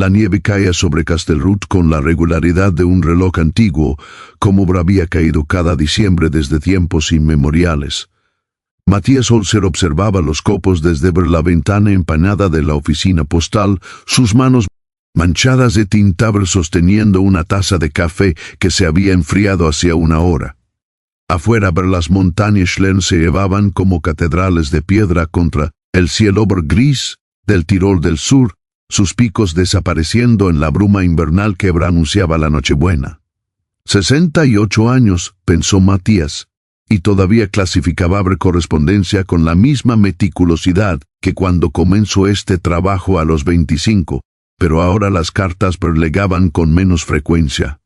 La nieve caía sobre Castelruth con la regularidad de un reloj antiguo, como había caído cada diciembre desde tiempos inmemoriales. Matías Holzer observaba los copos desde la ventana empañada de la oficina postal, sus manos manchadas de tinta sosteniendo una taza de café que se había enfriado hacía una hora. Afuera las montañas Schlern se elevaban como catedrales de piedra contra el cielo gris del Tirol del Sur, sus picos desapareciendo en la bruma invernal que anunciaba la Nochebuena. 68 años, pensó Matías, y todavía clasificaba correspondencia con la misma meticulosidad que cuando comenzó este trabajo a los 25, pero ahora las cartas llegaban con menos frecuencia.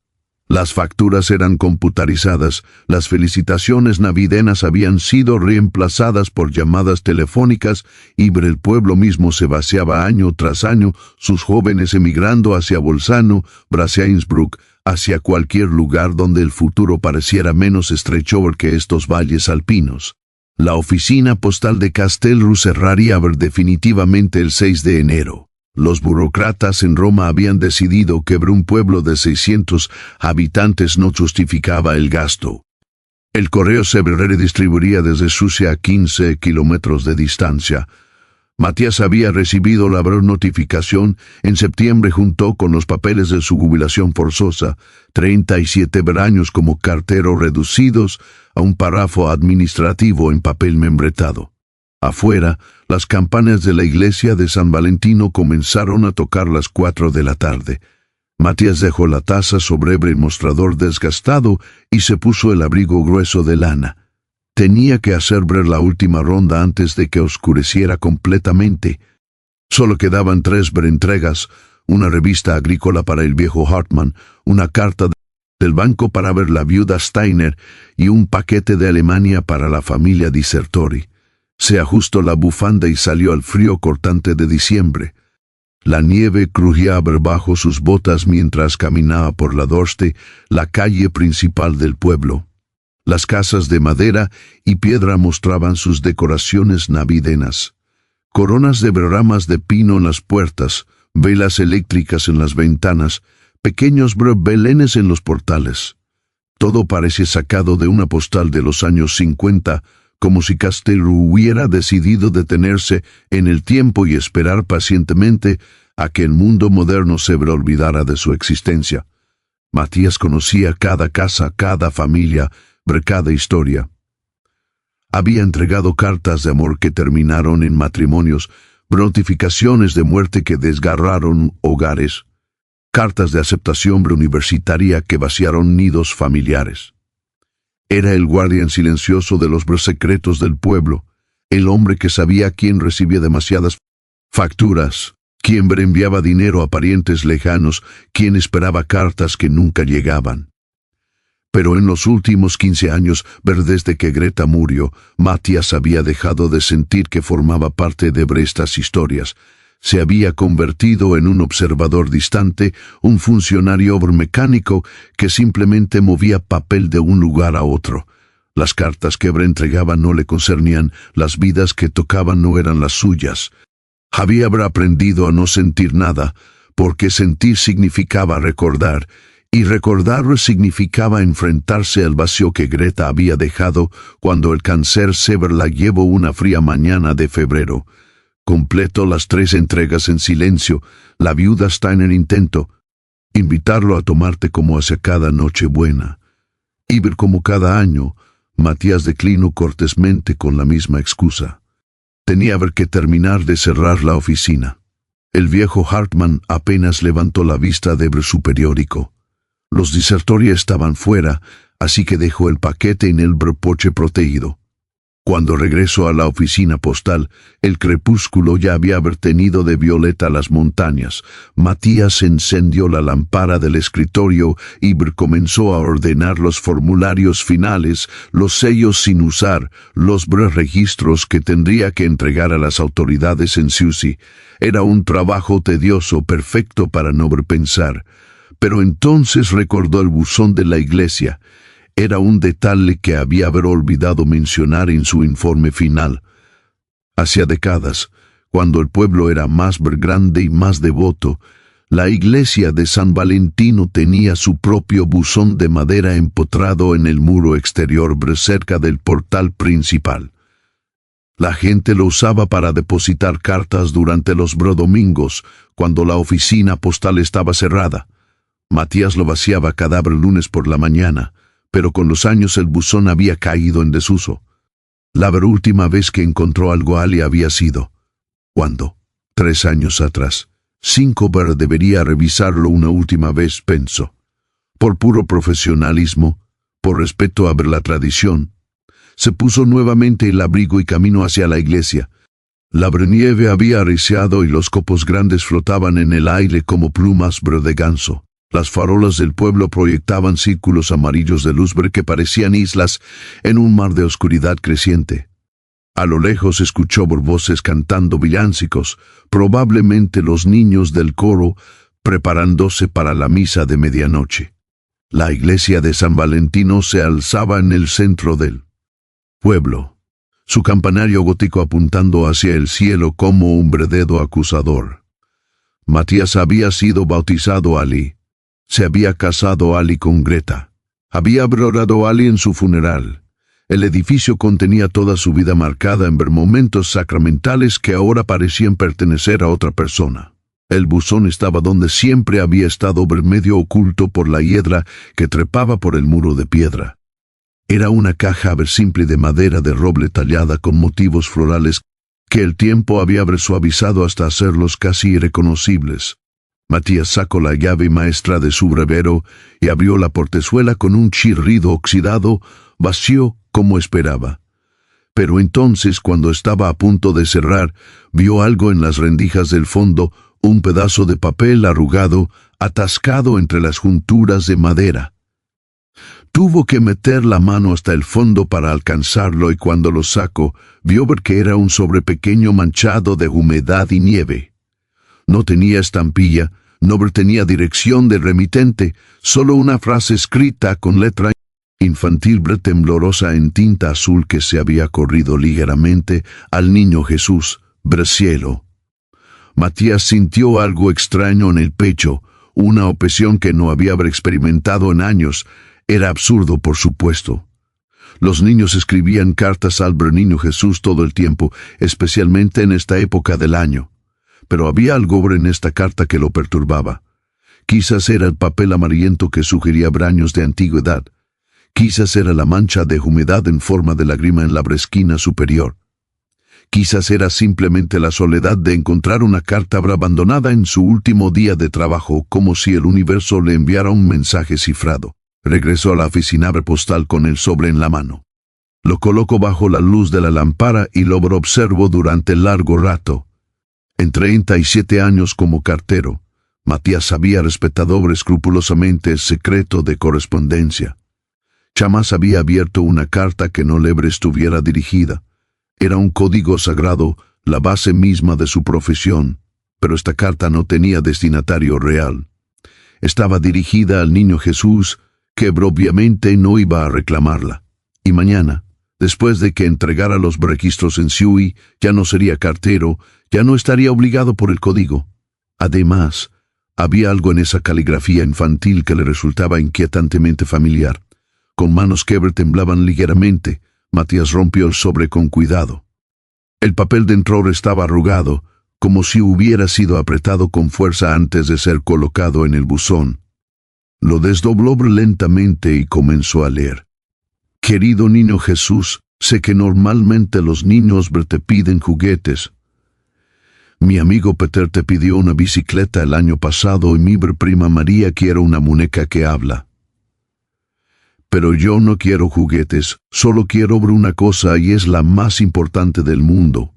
Las facturas eran computarizadas, las felicitaciones navideñas habían sido reemplazadas por llamadas telefónicas y el pueblo mismo se vaciaba año tras año, sus jóvenes emigrando hacia Bolzano, hacia Innsbruck, hacia cualquier lugar donde el futuro pareciera menos estrecho que estos valles alpinos. La oficina postal de Castelruth cerraría definitivamente el 6 de enero. Los burócratas en Roma habían decidido que un pueblo de 600 habitantes no justificaba el gasto. El correo se redistribuiría desde Suecia a 15 kilómetros de distancia. Matías había recibido la notificación en septiembre junto con los papeles de su jubilación forzosa, 37 años como cartero reducidos a un párrafo administrativo en papel membretado. Afuera, las campanas de la iglesia de San Valentino comenzaron a tocar las 4 de la tarde. Matías dejó la taza sobre el mostrador desgastado y se puso el abrigo grueso de lana. Tenía que hacer la última ronda antes de que oscureciera completamente. Solo quedaban 3 entregas, una revista agrícola para el viejo Hartmann, una carta del banco para ver la viuda Steiner y un paquete de Alemania para la familia Di Sertori. Se ajustó la bufanda y salió al frío cortante de diciembre. La nieve crujía bajo sus botas mientras caminaba por la Dorste, la calle principal del pueblo. Las casas de madera y piedra mostraban sus decoraciones navideñas. Coronas de ramas de pino en las puertas, velas eléctricas en las ventanas, pequeños belenes en los portales. Todo parecía sacado de una postal de los años 50, como si Castelruth hubiera decidido detenerse en el tiempo y esperar pacientemente a que el mundo moderno se olvidara de su existencia. Matías conocía cada casa, cada familia, cada historia. Había entregado cartas de amor que terminaron en matrimonios, notificaciones de muerte que desgarraron hogares, cartas de aceptación universitaria que vaciaron nidos familiares. Era el guardián silencioso de los secretos del pueblo, el hombre que sabía quién recibía demasiadas facturas, quién enviaba dinero a parientes lejanos, quién esperaba cartas que nunca llegaban. Pero en los últimos 15 años, desde que Greta murió, Matías había dejado de sentir que formaba parte de estas historias. Se había convertido en un observador distante, un funcionario mecánico que simplemente movía papel de un lugar a otro. Las cartas que entregaba no le concernían, las vidas que tocaban no eran las suyas. Había aprendido a no sentir nada, porque sentir significaba recordar, y recordar significaba enfrentarse al vacío que Greta había dejado cuando el cáncer se la llevó una fría mañana de febrero. Completó las 3 entregas en silencio. La viuda Steiner intentó invitarlo a tomarte como hacia cada Nochebuena. Y ver como cada año, Matías declinó cortésmente con la misma excusa. Tenía que terminar de cerrar la oficina. El viejo Hartmann apenas levantó la vista de su periódico. Los Di Sertori estaban fuera, así que dejó el paquete en el porche protegido. Cuando regresó a la oficina postal, el crepúsculo ya había tenido de violeta las montañas. Matías encendió la lámpara del escritorio y comenzó a ordenar los formularios finales, los sellos sin usar, los registros que tendría que entregar a las autoridades en Suecia. Era un trabajo tedioso, perfecto para no pensar. Pero entonces recordó el buzón de la iglesia. Era un detalle que había olvidado mencionar en su informe final. Hacía décadas, cuando el pueblo era más grande y más devoto, La iglesia de San Valentino tenía su propio buzón de madera empotrado en el muro exterior cerca del portal principal. La gente lo usaba para depositar cartas durante los domingos, cuando la oficina postal estaba cerrada. Matías lo vaciaba cada lunes por la mañana, pero con los años el buzón había caído en desuso. La última vez que encontró algo Ali había sido, ¿cuándo? 3 años atrás. 5 debería revisarlo una última vez, pensó. Por puro profesionalismo, por respeto a la tradición, se puso nuevamente el abrigo y caminó hacia la iglesia. La nieve había arreciado y los copos grandes flotaban en el aire como plumas de ganso. Las farolas del pueblo proyectaban círculos amarillos de luz que parecían islas en un mar de oscuridad creciente. A lo lejos escuchó voces cantando villancicos, probablemente los niños del coro preparándose para la misa de medianoche. La iglesia de San Valentino se alzaba en el centro del pueblo, su campanario gótico apuntando hacia el cielo como un dedo acusador. Matías había sido bautizado Ali. Se había casado Ali con Greta. Había adorado Ali en su funeral. El edificio contenía toda su vida marcada en momentos sacramentales que ahora parecían pertenecer a otra persona. El buzón estaba donde siempre había estado, medio oculto por la hiedra que trepaba por el muro de piedra. Era una caja simple de madera de roble tallada con motivos florales que el tiempo había suavizado hasta hacerlos casi irreconocibles. Matías sacó la llave maestra de su brevero y abrió la portezuela con un chirrido oxidado, vacío como esperaba. Pero entonces, cuando estaba a punto de cerrar, vio algo en las rendijas del fondo, un pedazo de papel arrugado, atascado entre las junturas de madera. Tuvo que meter la mano hasta el fondo para alcanzarlo y cuando lo sacó, vio que era un sobre pequeño manchado de humedad y nieve. No tenía estampilla, no tenía dirección del remitente, solo una frase escrita con letra infantil temblorosa en tinta azul que se había corrido ligeramente al niño Jesús, cielo. Matías sintió algo extraño en el pecho, una opresión que no había experimentado en años. Era absurdo, por supuesto. Los niños escribían cartas al niño Jesús todo el tiempo, especialmente en esta época del año. Pero había algo en esta carta que lo perturbaba. Quizás era el papel amarillento que sugería años de antigüedad. Quizás era la mancha de humedad en forma de lágrima en la esquina superior. Quizás era simplemente la soledad de encontrar una carta abandonada en su último día de trabajo, como si el universo le enviara un mensaje cifrado. Regresó a la oficina postal con el sobre en la mano. Lo colocó bajo la luz de la lámpara y lo observó durante largo rato. En 37 años como cartero, Matías había respetado escrupulosamente el secreto de correspondencia. Jamás había abierto una carta que no le estuviera dirigida. Era un código sagrado, la base misma de su profesión, pero esta carta no tenía destinatario real. Estaba dirigida al niño Jesús, que obviamente no iba a reclamarla. Y mañana, después de que entregara los registros en SUI, ya no sería cartero, ya no estaría obligado por el código. Además, había algo en esa caligrafía infantil que le resultaba inquietantemente familiar. Con manos que temblaban ligeramente, Matías rompió el sobre con cuidado. El papel dentro estaba arrugado, como si hubiera sido apretado con fuerza antes de ser colocado en el buzón. Lo desdobló lentamente y comenzó a leer. Querido niño Jesús, sé que normalmente los niños te piden juguetes. Mi amigo Peter te pidió una bicicleta el año pasado y mi prima María quiere una muñeca que habla. Pero yo no quiero juguetes, solo quiero una cosa y es la más importante del mundo.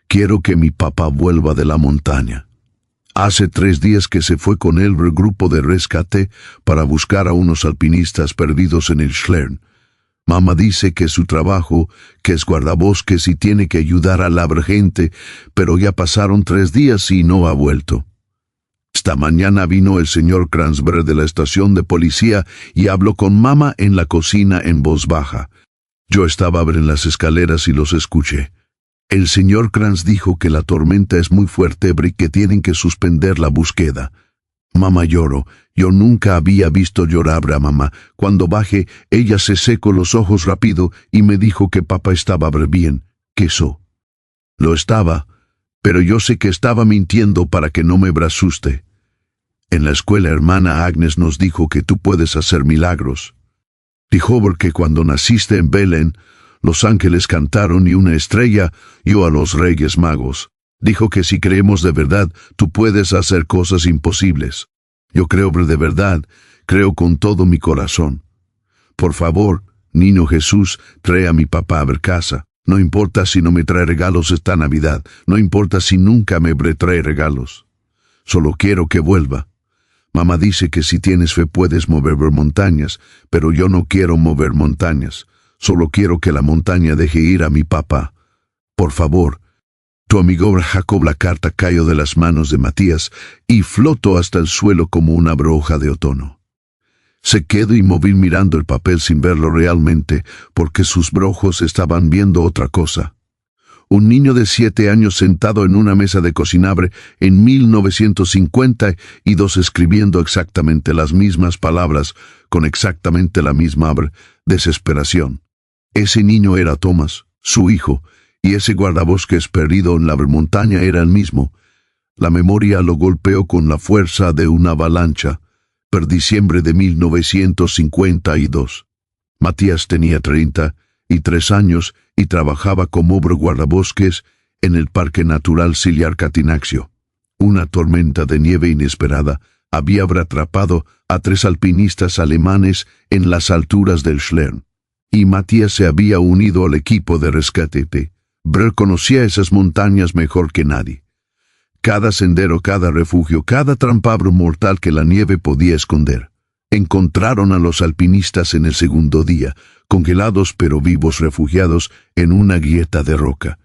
Quiero que mi papá vuelva de la montaña. Hace 3 días que se fue con el grupo de rescate para buscar a unos alpinistas perdidos en el Schlern. Mamá dice que su trabajo, que es guardabosques y tiene que ayudar a la gente, pero ya pasaron 3 días y no ha vuelto. Esta mañana vino el señor Kranzberg de la estación de policía y habló con mamá en la cocina en voz baja. Yo estaba en las escaleras y los escuché. El señor Kranz dijo que la tormenta es muy fuerte y que tienen que suspender la búsqueda. Mamá, lloro. Yo nunca había visto llorar a mamá. Cuando bajé, ella se secó los ojos rápido y me dijo que papá estaba bien. ¿Queso? Lo estaba, pero yo sé que estaba mintiendo para que no me asuste. En la escuela hermana Agnes nos dijo que tú puedes hacer milagros. Dijo porque cuando naciste en Belén, los ángeles cantaron y una estrella dio a los reyes magos. Dijo que si creemos de verdad, tú puedes hacer cosas imposibles. Yo creo de verdad, creo con todo mi corazón. Por favor, niño Jesús, trae a mi papá a ver casa. No importa si no me trae regalos esta Navidad, no importa si nunca me trae regalos. Solo quiero que vuelva. Mamá dice que si tienes fe puedes mover montañas, pero yo no quiero mover montañas. Solo quiero que la montaña deje ir a mi papá. Por favor. Tu amigo Jacob. La carta cayó de las manos de Matías y flotó hasta el suelo como una broja de otoño. Se quedó inmóvil mirando el papel sin verlo realmente, porque sus ojos estaban viendo otra cosa. Un niño de 7 años sentado en una mesa de cocinable en 1952 escribiendo exactamente las mismas palabras, con exactamente la misma desesperación. Ese niño era Tomás, su hijo, y ese guardabosques perdido en la montaña era el mismo. La memoria lo golpeó con la fuerza de una avalancha. Per diciembre de 1952. Matías tenía 33 años y trabajaba como guardabosques en el Parque Natural Sillar Catinaxio. Una tormenta de nieve inesperada había atrapado a 3 alpinistas alemanes en las alturas del Schlern, y Matías se había unido al equipo de rescate. Brr conocía esas montañas mejor que nadie. Cada sendero, cada refugio, cada trampabro mortal que la nieve podía esconder. Encontraron a los alpinistas en el segundo día, congelados pero vivos, refugiados en una grieta de roca.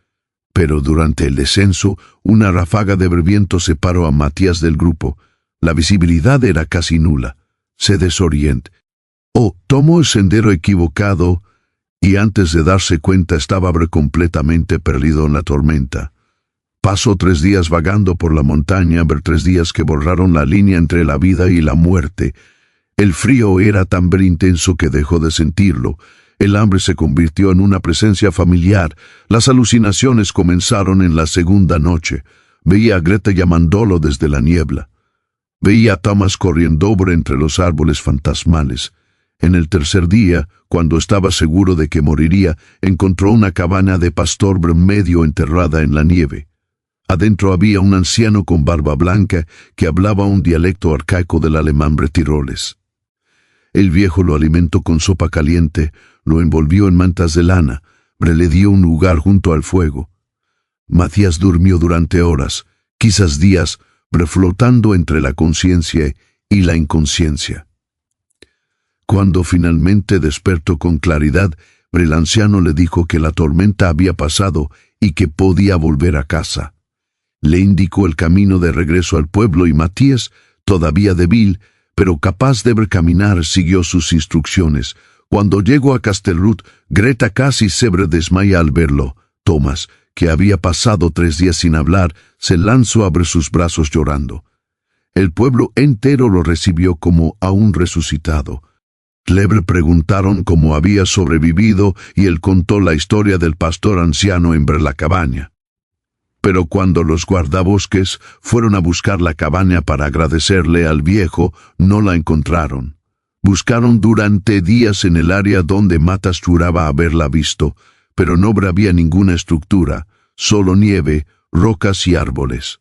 Pero durante el descenso, una ráfaga de viento separó a Matías del grupo. La visibilidad era casi nula. Se desorientó. Tomó el sendero equivocado y antes de darse cuenta estaba completamente perdido en la tormenta. Pasó 3 días vagando por la montaña, 3 días que borraron la línea entre la vida y la muerte. El frío era tan intenso que dejó de sentirlo. El hambre se convirtió en una presencia familiar. Las alucinaciones comenzaron en la segunda noche. Veía a Greta llamándolo desde la niebla. Veía a Tomás corriendo por entre los árboles fantasmales. En el tercer día, cuando estaba seguro de que moriría, encontró una cabaña de pastor medio enterrada en la nieve. Adentro había un anciano con barba blanca que hablaba un dialecto arcaico del alemán bretiroles. El viejo lo alimentó con sopa caliente, lo envolvió en mantas de lana, le dio un lugar junto al fuego. Matías durmió durante horas, quizás días, flotando entre la conciencia y la inconsciencia. Cuando finalmente despertó con claridad, el anciano le dijo que la tormenta había pasado y que podía volver a casa. Le indicó el camino de regreso al pueblo y Matías, todavía débil, pero capaz de caminar, siguió sus instrucciones. Cuando llegó a Castelruth, Greta casi se desmaya al verlo. Tomás, que había pasado 3 días sin hablar, se lanzó sobre sus brazos llorando. El pueblo entero lo recibió como a un resucitado. Le preguntaron cómo había sobrevivido y él contó la historia del pastor anciano en la cabaña. Pero cuando los guardabosques fueron a buscar la cabaña para agradecerle al viejo, no la encontraron. Buscaron durante días en el área donde Matías juraba haberla visto, pero no había ninguna estructura, solo nieve, rocas y árboles.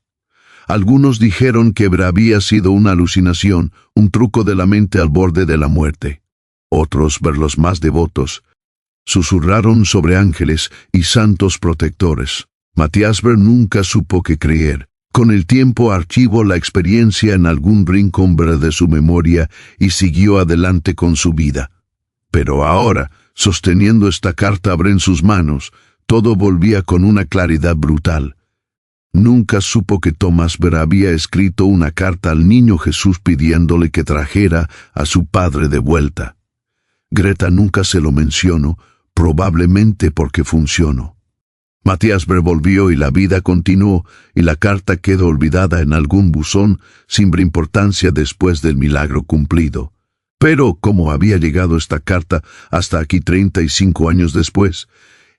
Algunos dijeron que había sido una alucinación, un truco de la mente al borde de la muerte. Otros, los más devotos, susurraron sobre ángeles y santos protectores. Matías nunca supo qué creer. Con el tiempo archivó la experiencia en algún rincón de su memoria y siguió adelante con su vida. Pero ahora, sosteniendo esta carta en sus manos, todo volvía con una claridad brutal. Nunca supo que Tomás había escrito una carta al niño Jesús pidiéndole que trajera a su padre de vuelta. Greta nunca se lo mencionó, probablemente porque funcionó. Matías volvió y la vida continuó, y la carta quedó olvidada en algún buzón, sin importancia después del milagro cumplido. Pero, ¿cómo había llegado esta carta hasta aquí 35 años después?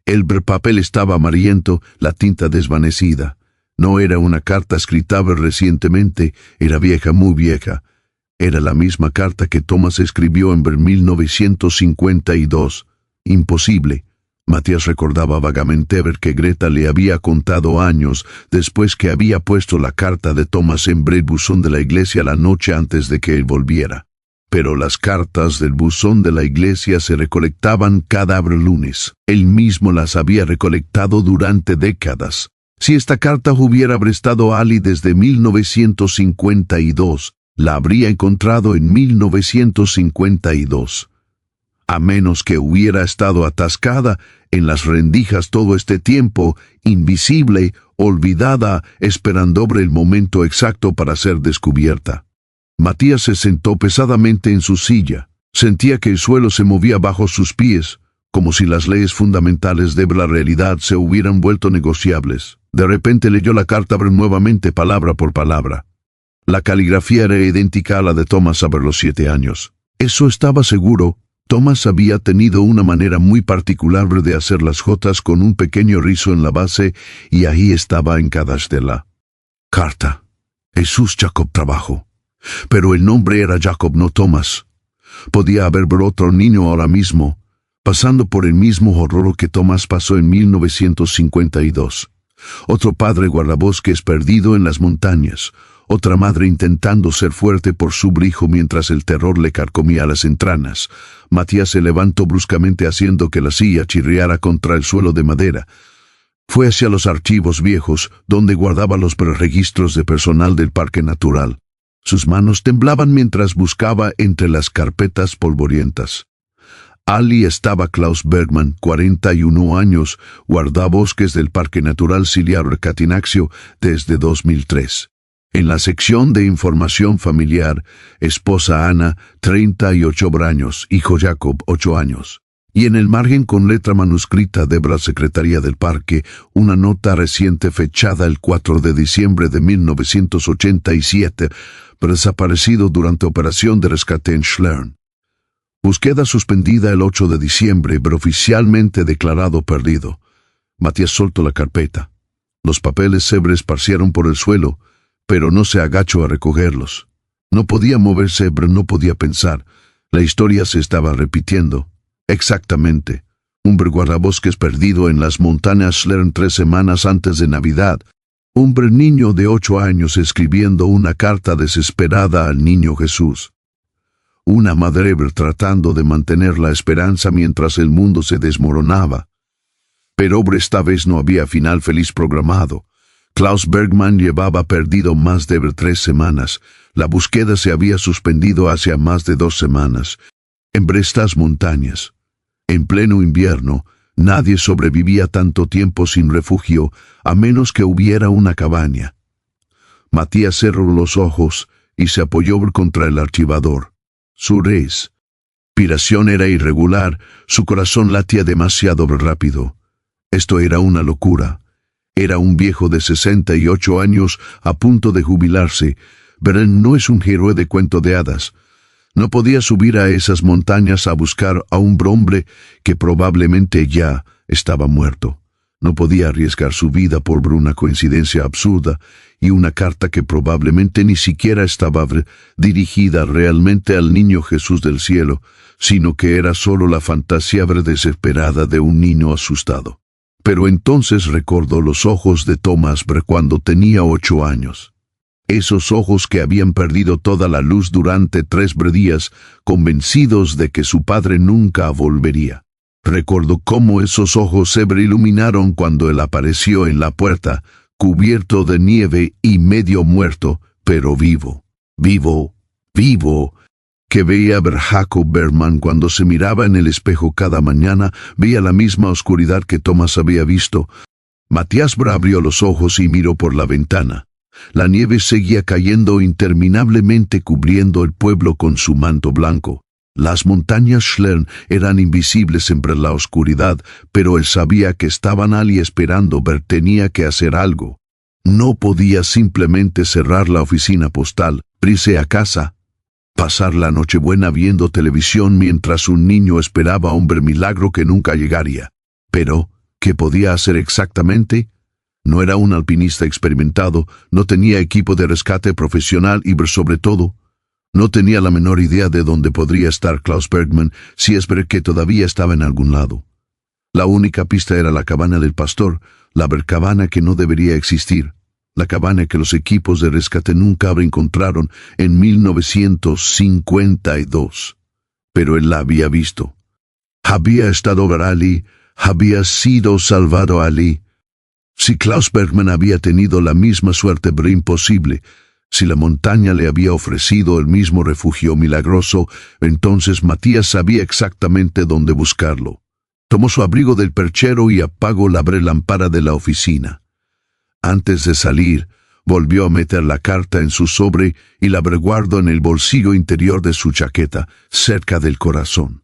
El papel estaba amarillento, la tinta desvanecida. No era una carta escrita recientemente, era vieja, muy vieja. Era la misma carta que Thomas escribió en 1952. Imposible. Matías recordaba vagamente ver que Greta le había contado años después que había puesto la carta de Thomas en el buzón de la iglesia la noche antes de que él volviera. Pero las cartas del buzón de la iglesia se recolectaban cada lunes. Él mismo las había recolectado durante décadas. Si esta carta hubiera estado a Ali desde 1952, la habría encontrado en 1952. A menos que hubiera estado atascada en las rendijas todo este tiempo, invisible, olvidada, esperando el momento exacto para ser descubierta. Matías se sentó pesadamente en su silla. Sentía que el suelo se movía bajo sus pies, como si las leyes fundamentales de la realidad se hubieran vuelto negociables. De repente leyó la carta nuevamente palabra por palabra. La caligrafía era idéntica a la de Thomas a los 7 años. Eso estaba seguro. Thomas había tenido una manera muy particular de hacer las jotas con un pequeño rizo en la base, y ahí estaba en cada estela. Carta. Jesús Jacob Trabajo. Pero el nombre era Jacob, no Thomas. Podía haber otro niño ahora mismo, pasando por el mismo horror que Thomas pasó en 1952. Otro padre guardabosques perdido en las montañas. Otra madre intentando ser fuerte por su hijo mientras el terror le carcomía las entrañas. Matías se levantó bruscamente haciendo que la silla chirriara contra el suelo de madera. Fue hacia los archivos viejos, donde guardaba los registros de personal del Parque Natural. Sus manos temblaban mientras buscaba entre las carpetas polvorientas. Ali estaba Klaus Bergman, 41 años, guardabosques del Parque Natural Ciliar Catinaxio desde 2003. En la sección de información familiar, esposa Ana, 38 años, hijo Jacob, 8 años. Y en el margen con letra manuscrita de la Secretaría del Parque, una nota reciente fechada el 4 de diciembre de 1987, desaparecido durante operación de rescate en Schlern. Búsqueda suspendida el 8 de diciembre, pero oficialmente declarado perdido. Matías soltó la carpeta. Los papeles se esparcieron por el suelo, pero no se agachó a recogerlos. No podía moverse, pero no podía pensar. La historia se estaba repitiendo. Exactamente. Un guardabosques perdido en las montañas Schlern 3 semanas antes de Navidad. Un niño de 8 años escribiendo una carta desesperada al niño Jesús. Una madre tratando de mantener la esperanza mientras el mundo se desmoronaba. Pero esta vez no había final feliz programado. Klaus Bergman llevaba perdido más de 3 semanas. La búsqueda se había suspendido hace más de 2 semanas. En estas montañas, en pleno invierno, nadie sobrevivía tanto tiempo sin refugio, a menos que hubiera una cabaña. Matías cerró los ojos y se apoyó contra el archivador. Su respiración era irregular, su corazón latía demasiado rápido. Esto era una locura. Era un viejo de 68 años a punto de jubilarse, pero él no es un héroe de cuento de hadas. No podía subir a esas montañas a buscar a un hombre que probablemente ya estaba muerto. No podía arriesgar su vida por una coincidencia absurda y una carta que probablemente ni siquiera estaba dirigida realmente al niño Jesús del cielo, sino que era solo la fantasía desesperada de un niño asustado. Pero entonces recordó los ojos de Thomas cuando tenía 8 años. Esos ojos que habían perdido toda la luz durante 3 días, convencidos de que su padre nunca volvería. Recordó cómo esos ojos se iluminaron cuando él apareció en la puerta, cubierto de nieve y medio muerto, pero vivo, vivo, vivo. Que veía a Jacob Bergman cuando se miraba en el espejo cada mañana, veía la misma oscuridad que Thomas había visto. Matías abrió los ojos y miró por la ventana. La nieve seguía cayendo interminablemente cubriendo el pueblo con su manto blanco. Las montañas Schlern eran invisibles entre la oscuridad, pero él sabía que estaban allí esperando. Bert tenía que hacer algo. No podía simplemente cerrar la oficina postal, irse a casa, pasar la Nochebuena viendo televisión mientras un niño esperaba un milagro que nunca llegaría. Pero, ¿qué podía hacer exactamente? No era un alpinista experimentado, no tenía equipo de rescate profesional y, sobre todo, no tenía la menor idea de dónde podría estar Klaus Bergman, si es ver que todavía estaba en algún lado. La única pista era la cabana del pastor, la cabana que no debería existir, la cabana que los equipos de rescate nunca encontraron en 1952. Pero él la había visto. Había estado allí, había sido salvado allí. Si Klaus Bergman había tenido la misma suerte, pero imposible, si la montaña le había ofrecido el mismo refugio milagroso, entonces Matías sabía exactamente dónde buscarlo. Tomó su abrigo del perchero y apagó la lámpara de la oficina. Antes de salir, volvió a meter la carta en su sobre y la guardó en el bolsillo interior de su chaqueta, cerca del corazón.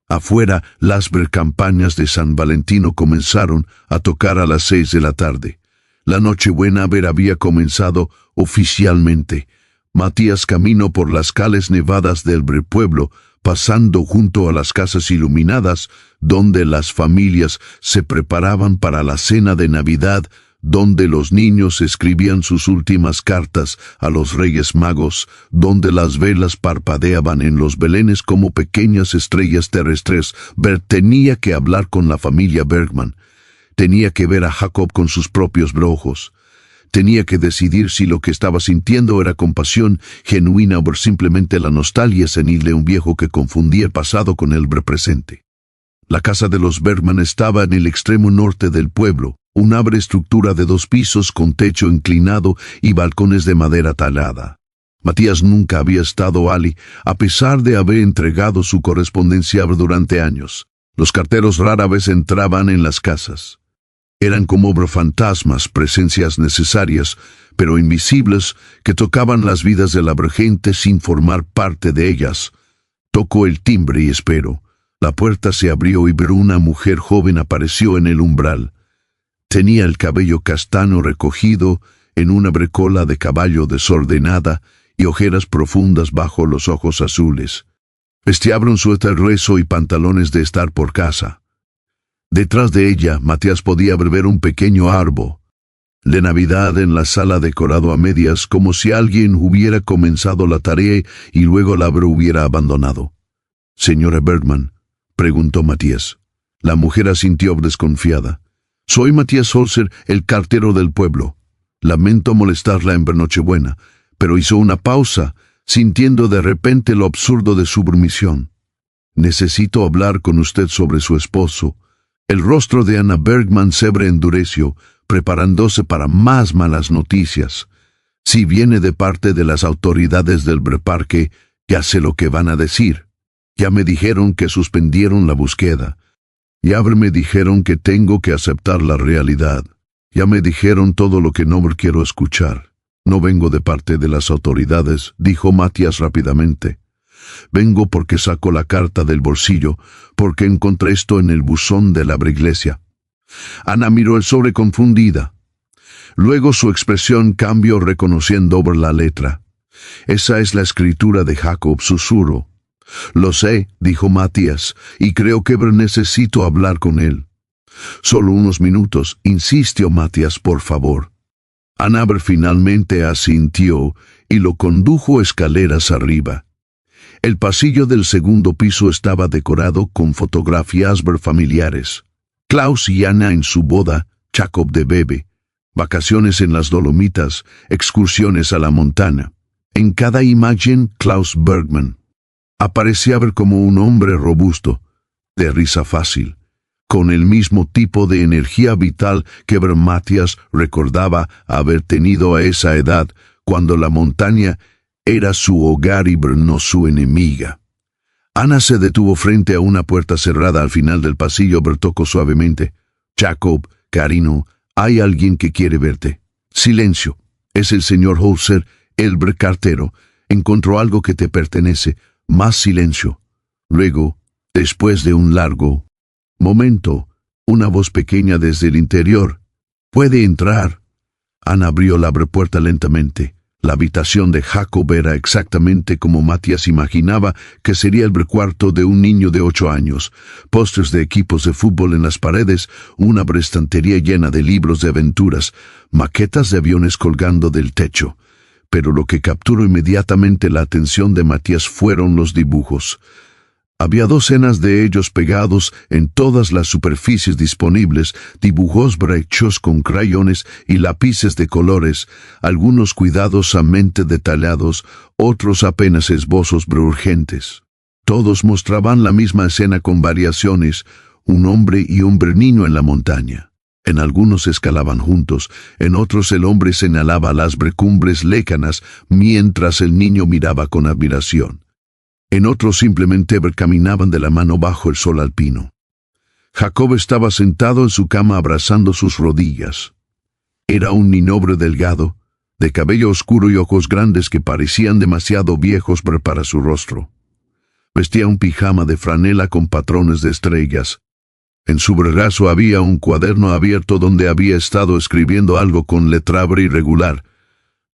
Afuera, las campañas de San Valentino comenzaron a tocar a las 6 de la tarde. La Nochebuena había comenzado oficialmente. Matías caminó por las calles nevadas del pueblo, pasando junto a las casas iluminadas, donde las familias se preparaban para la cena de Navidad, donde los niños escribían sus últimas cartas a los Reyes Magos, donde las velas parpadeaban en los belenes como pequeñas estrellas terrestres. Bert tenía que hablar con la familia Bergman. Tenía que ver a Jacob con sus propios ojos. Tenía que decidir si lo que estaba sintiendo era compasión genuina o simplemente la nostalgia senil de un viejo que confundía el pasado con el presente. La casa de los Bergman estaba en el extremo norte del pueblo, una estructura de 2 pisos con techo inclinado y balcones de madera talada. Matías nunca había estado allí, a pesar de haber entregado su correspondencia durante años. Los carteros rara vez entraban en las casas. Eran como fantasmas, presencias necesarias, pero invisibles, que tocaban las vidas de la gente sin formar parte de ellas. Tocó el timbre y esperó. La puerta se abrió y una mujer joven apareció en el umbral. Tenía el cabello castaño recogido en una cola de caballo desordenada y ojeras profundas bajo los ojos azules. Vestía un suéter grueso y pantalones de estar por casa. Detrás de ella, Matías podía ver un pequeño árbol de Navidad en la sala decorado a medias, como si alguien hubiera comenzado la tarea y luego la hubiera abandonado. «Señora Bergman», preguntó Matías. La mujer asintió desconfiada. «Soy Matías Holzer, el cartero del pueblo. Lamento molestarla en Nochebuena», pero hizo una pausa, sintiendo de repente lo absurdo de su misión. «Necesito hablar con usted sobre su esposo». El rostro de Anna Bergman se endureció, preparándose para más malas noticias. Si viene de parte de las autoridades del parque, ya sé lo que van a decir. Ya me dijeron que suspendieron la búsqueda. Ya me dijeron que tengo que aceptar la realidad. Ya me dijeron todo lo que no quiero escuchar. No vengo de parte de las autoridades, dijo Matías rápidamente. Vengo porque saco la carta del bolsillo, porque encontré esto en el buzón de la iglesia. Ana miró el sobre confundida. Luego su expresión cambió reconociendo la letra. Esa es la escritura de Jacob, susurró. Lo sé, dijo Matías, y creo que necesito hablar con él. Solo unos minutos, insistió Matías, por favor. Ana finalmente asintió y lo condujo escaleras arriba. El pasillo del segundo piso estaba decorado con fotografías familiares. Klaus y Ana en su boda, Jacob de bebé, vacaciones en las Dolomitas, excursiones a la montaña. En cada imagen, Klaus Bergman aparecía como un hombre robusto, de risa fácil, con el mismo tipo de energía vital que Matías recordaba haber tenido a esa edad, cuando la montaña era su hogar y no su enemiga. Ana se detuvo frente a una puerta cerrada al final del pasillo. Tocó suavemente. «Jacob, cariño, hay alguien que quiere verte». «Silencio. Es el señor Holzer, el cartero. Encontró algo que te pertenece. Más silencio». Luego, después de un largo momento, una voz pequeña desde el interior: «¿Puede entrar?». Ana abrió la puerta lentamente. La habitación de Jacob era exactamente como Matías imaginaba que sería el cuarto de un niño de 8 años. Pósters de equipos de fútbol en las paredes, una estantería llena de libros de aventuras, maquetas de aviones colgando del techo. Pero lo que capturó inmediatamente la atención de Matías fueron los dibujos. Había docenas de ellos pegados en todas las superficies disponibles, dibujos hechos con crayones y lápices de colores, algunos cuidadosamente detallados, otros apenas esbozos urgentes. Todos mostraban la misma escena con variaciones: un hombre y un niño en la montaña. En algunos escalaban juntos, en otros el hombre señalaba las cumbres lejanas mientras el niño miraba con admiración. En otros simplemente caminaban de la mano bajo el sol alpino. Jacob estaba sentado en su cama abrazando sus rodillas. Era un niño delgado, de cabello oscuro y ojos grandes que parecían demasiado viejos para su rostro. Vestía un pijama de franela con patrones de estrellas. En su brazo había un cuaderno abierto donde había estado escribiendo algo con letra irregular.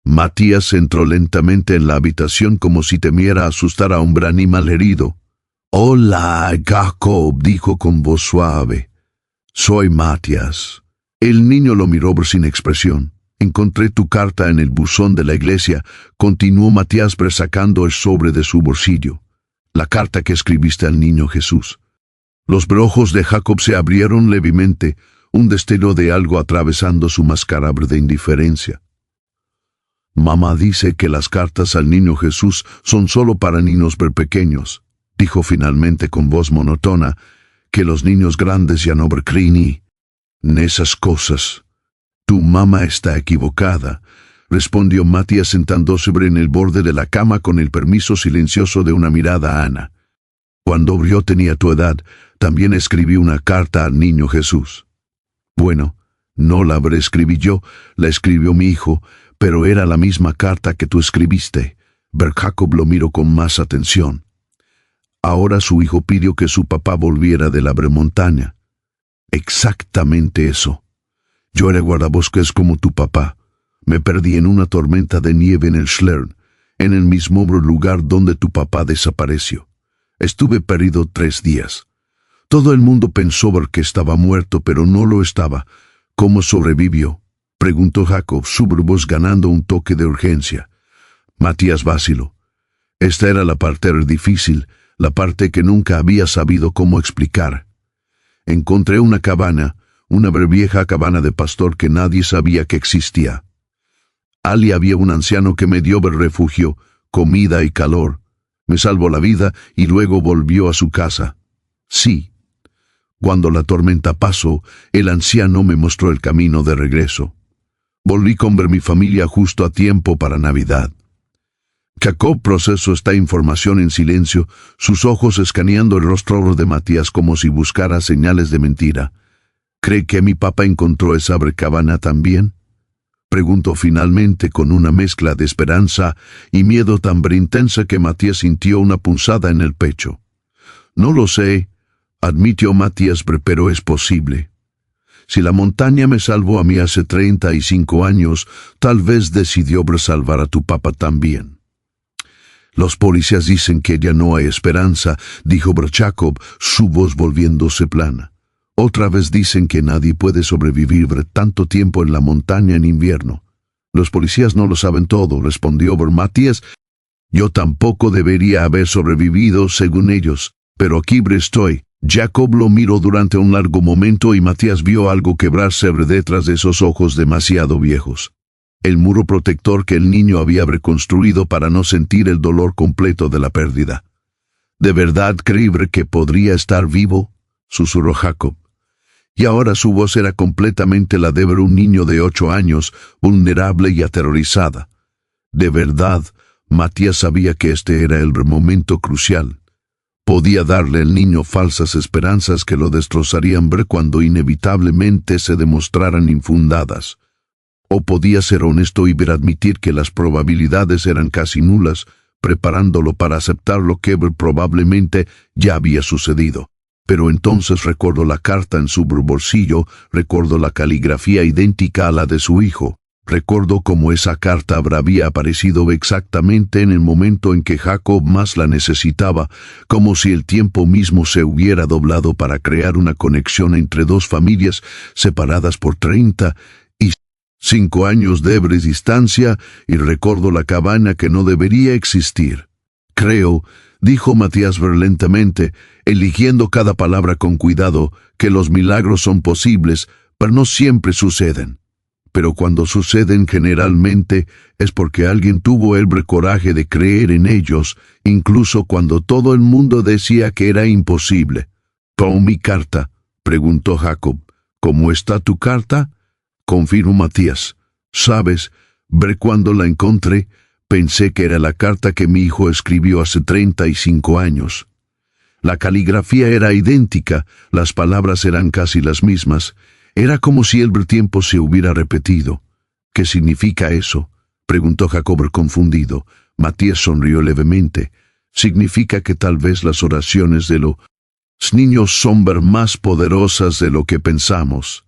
Matías entró lentamente en la habitación como si temiera asustar a un animal herido. «Hola, Jacob», dijo con voz suave. «Soy Matías». El niño lo miró sin expresión. «Encontré tu carta en el buzón de la iglesia», continuó Matías sacando el sobre de su bolsillo. «La carta que escribiste al niño Jesús». Los ojos de Jacob se abrieron levemente, un destello de algo atravesando su máscara de indiferencia. «Mamá dice que las cartas al niño Jesús son solo para niños pequeños», dijo finalmente con voz monótona, «que los niños grandes ya no creen en esas cosas». «Tu mamá está equivocada», respondió Matías sentándose en el borde de la cama con el permiso silencioso de una mirada a Ana. «Cuando yo tenía tu edad, también escribí una carta al niño Jesús». «Bueno, no la escribí yo, la escribió mi hijo, pero era la misma carta que tú escribiste». Jacob lo miró con más atención. Ahora su hijo pidió que su papá volviera de la montaña. «Exactamente eso. Yo era guardabosques como tu papá. Me perdí en una tormenta de nieve en el Schlern, en el mismo lugar donde tu papá desapareció. Estuve perdido 3 días. Todo el mundo pensó que estaba muerto, pero no lo estaba. ¿Cómo sobrevivió?», preguntó Jacob, su voz ganando un toque de urgencia. Matías vaciló. Esta era la parte difícil, la parte que nunca había sabido cómo explicar. «Encontré una cabana, una vieja cabana de pastor que nadie sabía que existía. Allí había un anciano que me dio refugio, comida y calor. Me salvó la vida y luego volvió a su casa. Sí. Cuando la tormenta pasó, el anciano me mostró el camino de regreso. Volví con mi familia justo a tiempo para Navidad». Jacob procesó esta información en silencio, sus ojos escaneando el rostro de Matías como si buscara señales de mentira. «¿Cree que mi papá encontró esa cabana también?», preguntó finalmente con una mezcla de esperanza y miedo tan intensa que Matías sintió una punzada en el pecho. «No lo sé», admitió Matías, «pero es posible. Si la montaña me salvó a mí hace 35 años, tal vez decidió salvar a tu papá también». «Los policías dicen que ya no hay esperanza», dijo Jacob, su voz volviéndose plana. «Otra vez dicen que nadie puede sobrevivir tanto tiempo en la montaña en invierno». «Los policías no lo saben todo», respondió Matías. «Yo tampoco debería haber sobrevivido según ellos, pero aquí estoy». Jacob lo miró durante un largo momento y Matías vio algo quebrarse detrás de esos ojos demasiado viejos. El muro protector que el niño había reconstruido para no sentir el dolor completo de la pérdida. «¿De verdad creí que podría estar vivo?», susurró Jacob. Y ahora su voz era completamente la de un niño de 8 años, vulnerable y aterrorizada. De verdad, Matías sabía que este era el momento crucial. Podía darle al niño falsas esperanzas que lo destrozarían cuando inevitablemente se demostraran infundadas. O podía ser honesto y admitir que las probabilidades eran casi nulas, preparándolo para aceptar lo que probablemente ya había sucedido. Pero entonces recordó la carta en su bolsillo, recordó la caligrafía idéntica a la de su hijo. Recordó cómo esa carta habría aparecido exactamente en el momento en que Jacob más la necesitaba, como si el tiempo mismo se hubiera doblado para crear una conexión entre dos familias separadas por 35 años de distancia, y recordó la cabaña que no debería existir. Creo, dijo Matías lentamente, eligiendo cada palabra con cuidado, que los milagros son posibles, pero no siempre suceden. Pero cuando suceden generalmente es porque alguien tuvo el coraje de creer en ellos, incluso cuando todo el mundo decía que era imposible. «¿Con mi carta?», preguntó Jacob. «¿Cómo está tu carta?», confirmó Matías. «Sabes, cuando la encontré, pensé que era la carta que mi hijo escribió hace 35 años. La caligrafía era idéntica, las palabras eran casi las mismas. Era como si el tiempo se hubiera repetido». «¿Qué significa eso?», preguntó Jacob confundido. Matías sonrió levemente. «Significa que tal vez las oraciones de los niños son más poderosas de lo que pensamos.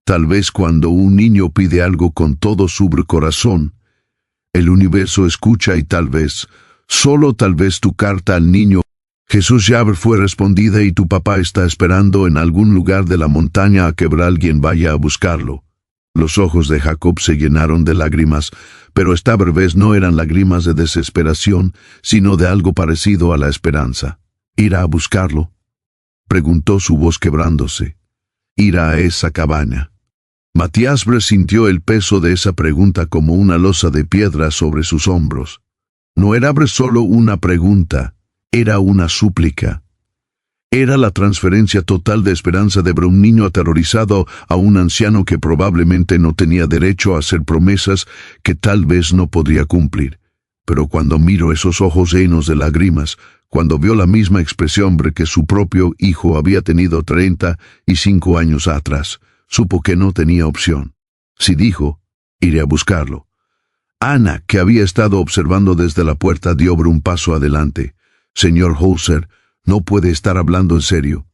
Tal vez cuando un niño pide algo con todo su corazón, el universo escucha y tal vez, solo tal vez tu carta al niño Jesús ya fue respondida y tu papá está esperando en algún lugar de la montaña a que alguien vaya a buscarlo». Los ojos de Jacob se llenaron de lágrimas, pero esta vez no eran lágrimas de desesperación, sino de algo parecido a la esperanza. «¿Ir a buscarlo?», preguntó su voz quebrándose. «Ir a esa cabaña». Matías sintió el peso de esa pregunta como una losa de piedra sobre sus hombros. No era solo una pregunta, era una súplica. Era la transferencia total de esperanza de un niño aterrorizado a un anciano que probablemente no tenía derecho a hacer promesas que tal vez no podría cumplir. Pero cuando miró esos ojos llenos de lágrimas, cuando vio la misma expresión que su propio hijo había tenido 35 años atrás, supo que no tenía opción. Sí dijo: «Iré a buscarlo». Ana, que había estado observando desde la puerta, dio un paso adelante. «Señor Holzer, no puede estar hablando en serio».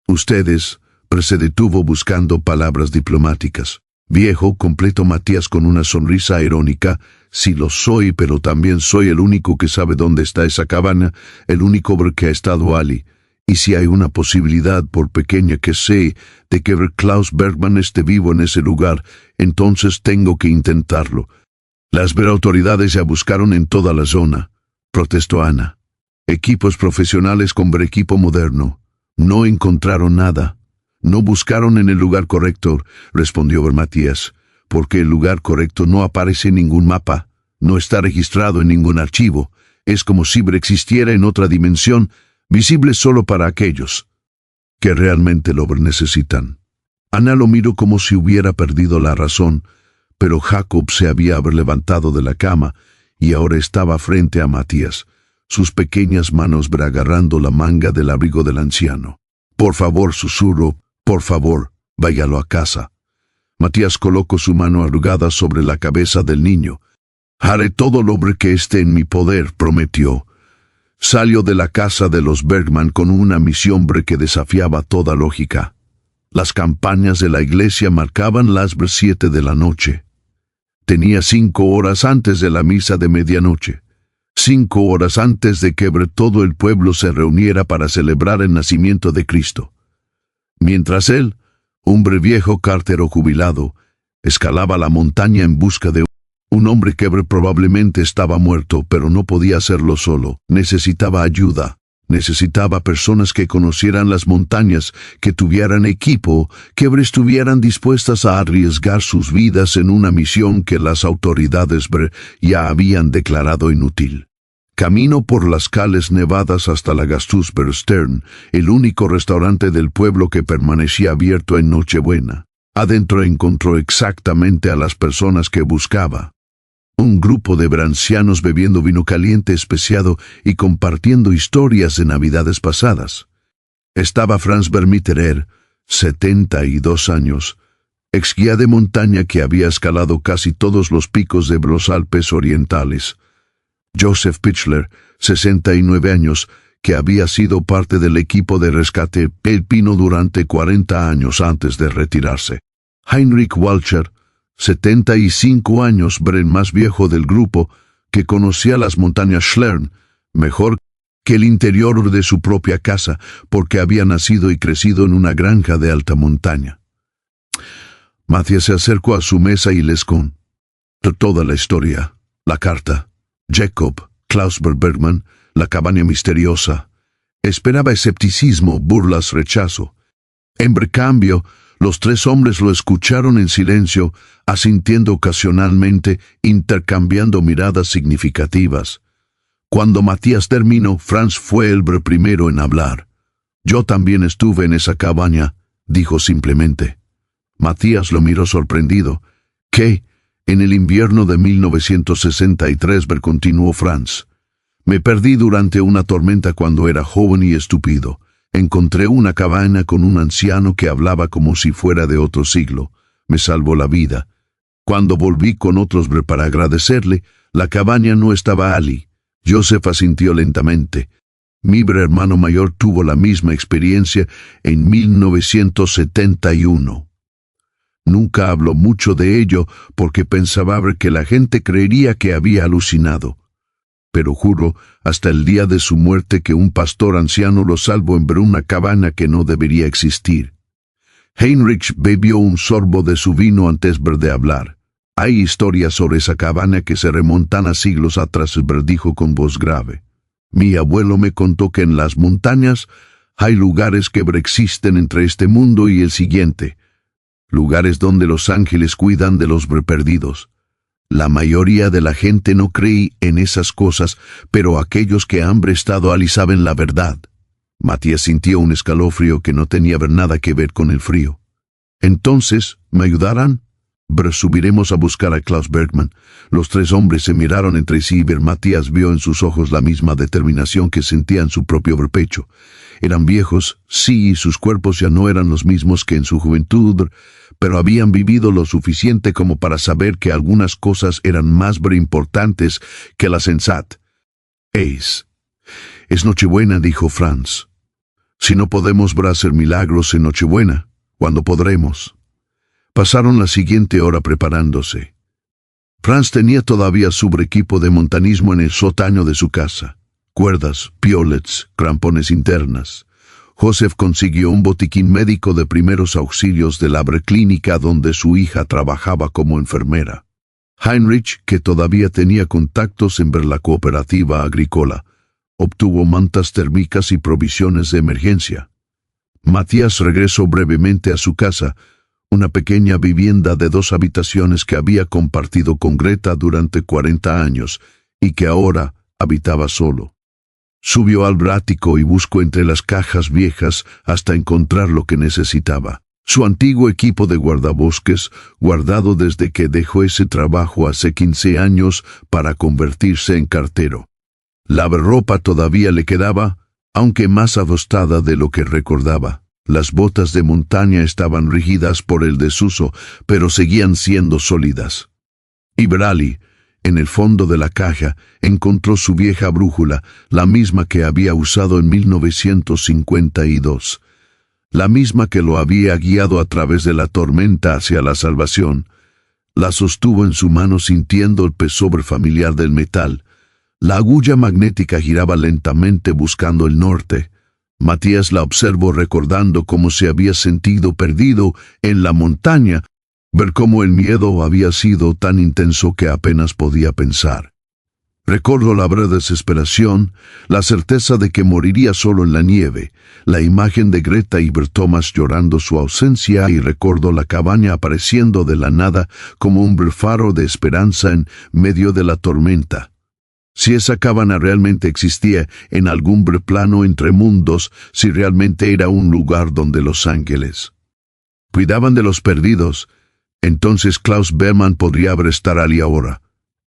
«Ustedes», se detuvo buscando palabras diplomáticas. «Viejo», completó Matías con una sonrisa irónica, «sí lo soy, pero también soy el único que sabe dónde está esa cabaña, el único que ha estado allí. Y si hay una posibilidad, por pequeña que sea, de que Klaus Bergman esté vivo en ese lugar, entonces tengo que intentarlo». «Las autoridades ya buscaron en toda la zona», protestó Ana. «Equipos profesionales con equipo moderno. No encontraron nada». «No buscaron en el lugar correcto», respondió Matías, «porque el lugar correcto no aparece en ningún mapa, no está registrado en ningún archivo. Es como si existiera en otra dimensión, visible solo para aquellos que realmente lo necesitan». Ana lo miró como si hubiera perdido la razón, pero Jacob se había levantado de la cama y ahora estaba frente a Matías, sus pequeñas manos agarrando la manga del abrigo del anciano. «Por favor», susurró, «por favor, váyalo a casa». Matías colocó su mano arrugada sobre la cabeza del niño. «Haré todo lo que esté en mi poder», prometió. Salió de la casa de los Bergman con una misión que desafiaba toda lógica. Las campanas de la iglesia marcaban las 7 de la noche. Tenía 5 horas antes de la misa de medianoche. 5 horas antes de que todo el pueblo se reuniera para celebrar el nacimiento de Cristo. Mientras él, hombre viejo cartero jubilado, escalaba la montaña en busca de un hombre que probablemente estaba muerto, pero no podía hacerlo solo. Necesitaba ayuda. Necesitaba personas que conocieran las montañas, que tuvieran equipo, que estuvieran dispuestas a arriesgar sus vidas en una misión que las autoridades ya habían declarado inútil. Camino por las calles nevadas hasta la Gasthuisbergstern, el único restaurante del pueblo que permanecía abierto en Nochebuena. Adentro encontró exactamente a las personas que buscaba. Un grupo de ancianos bebiendo vino caliente especiado y compartiendo historias de navidades pasadas. Estaba Franz Vermitterer, 72 años, ex guía de montaña que había escalado casi todos los picos de los Alpes orientales. Joseph Pichler, 69 años, que había sido parte del equipo de rescate El Pino durante 40 años antes de retirarse. Heinrich Walcher, 75 años, el más viejo del grupo, que conocía las montañas Schlern mejor que el interior de su propia casa, porque había nacido y crecido en una granja de alta montaña. Matías se acercó a su mesa y les contó toda la historia, la carta, Jacob, Klaus Bergman, la cabaña misteriosa. Esperaba escepticismo, burlas, rechazo. En cambio, los tres hombres lo escucharon en silencio, asintiendo ocasionalmente, intercambiando miradas significativas. Cuando Matías terminó, Franz fue el primero en hablar. «Yo también estuve en esa cabaña», dijo simplemente. Matías lo miró sorprendido. «¿Qué? En el invierno de 1963, continuó Franz. Me perdí durante una tormenta cuando era joven y estúpido. Encontré una cabaña con un anciano que hablaba como si fuera de otro siglo. Me salvó la vida. Cuando volví con otros para agradecerle, la cabaña no estaba allí». Joseph asintió lentamente. Mi hermano mayor tuvo la misma experiencia en 1971. Nunca habló mucho de ello porque pensaba que la gente creería que había alucinado. Pero juro hasta el día de su muerte que un pastor anciano lo salvó en una cabaña que no debería existir. Heinrich bebió un sorbo de su vino antes de hablar. Hay historias sobre esa cabaña que se remontan a siglos atrás, dijo con voz grave. Mi abuelo me contó que en las montañas hay lugares que existen entre este mundo y el siguiente, lugares donde los ángeles cuidan de los perdidos. La mayoría de la gente no cree en esas cosas, pero aquellos que han estado allí saben la verdad. Matías sintió un escalofrío que no tenía nada que ver con el frío. Entonces, ¿me ayudarán? Subiremos a buscar a Klaus Bergman. Los tres hombres se miraron entre sí y Matías vio en sus ojos la misma determinación que sentía en su propio pecho. Eran viejos, sí, y sus cuerpos ya no eran los mismos que en su juventud, pero habían vivido lo suficiente como para saber que algunas cosas eran más importantes que la sensatez. Es Nochebuena, dijo Franz. Si no podemos hacer milagros en Nochebuena, ¿cuándo podremos? Pasaron la siguiente hora preparándose. Franz tenía todavía su equipo de montañismo en el sótano de su casa. Cuerdas, piolets, crampones internas. Joseph consiguió un botiquín médico de primeros auxilios de la clínica donde su hija trabajaba como enfermera. Heinrich, que todavía tenía contactos en la cooperativa agrícola, obtuvo mantas térmicas y provisiones de emergencia. Matías regresó brevemente a su casa, una pequeña vivienda de 2 habitaciones que había compartido con Greta durante 40 años y que ahora habitaba solo. Subió al ático y buscó entre las cajas viejas hasta encontrar lo que necesitaba. Su antiguo equipo de guardabosques, guardado desde que dejó ese trabajo hace 15 años para convertirse en cartero. La ropa todavía le quedaba, aunque más agostada de lo que recordaba. Las botas de montaña estaban rígidas por el desuso, pero seguían siendo sólidas. Y Brali, en el fondo de la caja, encontró su vieja brújula, la misma que había usado en 1952. La misma que lo había guiado a través de la tormenta hacia la salvación. La sostuvo en su mano sintiendo el peso familiar del metal. La agulla magnética giraba lentamente buscando el norte. Matías la observó recordando cómo se había sentido perdido en la montaña, ver cómo el miedo había sido tan intenso que apenas podía pensar. Recordó la desesperación, la certeza de que moriría solo en la nieve, la imagen de Greta y Thomas llorando su ausencia y recordó la cabaña apareciendo de la nada como un faro de esperanza en medio de la tormenta. Si esa cabaña realmente existía en algún plano entre mundos, si realmente era un lugar donde los ángeles cuidaban de los perdidos, entonces Klaus Bergman podría estar allí ahora,